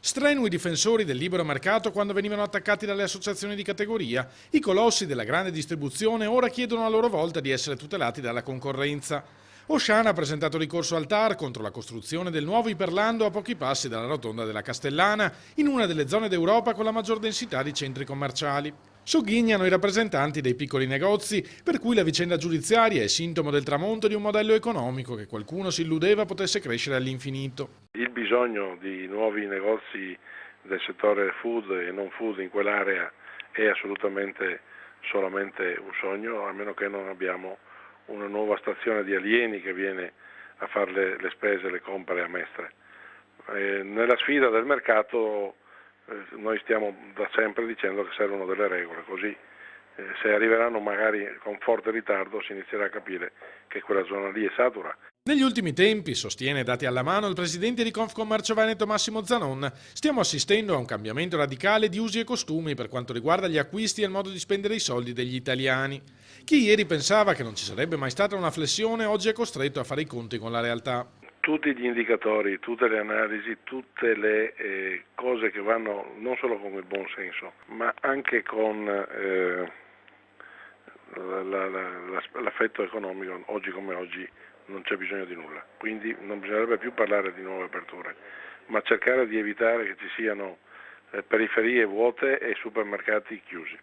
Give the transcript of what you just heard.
Strenui difensori del libero mercato quando venivano attaccati dalle associazioni di categoria, i colossi della grande distribuzione ora chiedono a loro volta di essere tutelati dalla concorrenza. Auchan ha presentato ricorso al TAR contro la costruzione del nuovo Iperlando a pochi passi dalla rotonda della Castellana, in una delle zone d'Europa con la maggior densità di centri commerciali. Sogghignano i rappresentanti dei piccoli negozi, per cui la vicenda giudiziaria è sintomo del tramonto di un modello economico che qualcuno si illudeva potesse crescere all'infinito. Il bisogno di nuovi negozi del settore food e non food in quell'area è assolutamente solamente un sogno, a meno che non abbiamo una nuova stazione di alieni che viene a fare le spese, le compere a Mestre. Nella sfida del mercato noi stiamo da sempre dicendo che servono delle regole, così se arriveranno magari con forte ritardo si inizierà a capire che quella zona lì è satura. Negli ultimi tempi, sostiene dati alla mano il presidente di Confcommercio Veneto Massimo Zanon, stiamo assistendo a un cambiamento radicale di usi e costumi per quanto riguarda gli acquisti e il modo di spendere i soldi degli italiani. Chi ieri pensava che non ci sarebbe mai stata una flessione oggi è costretto a fare i conti con la realtà. Tutti gli indicatori, tutte le analisi, tutte le cose che vanno non solo con il buon senso, ma anche con l'affetto economico, oggi come oggi non c'è bisogno di nulla, quindi non bisognerebbe più parlare di nuove aperture, ma cercare di evitare che ci siano periferie vuote e supermercati chiusi.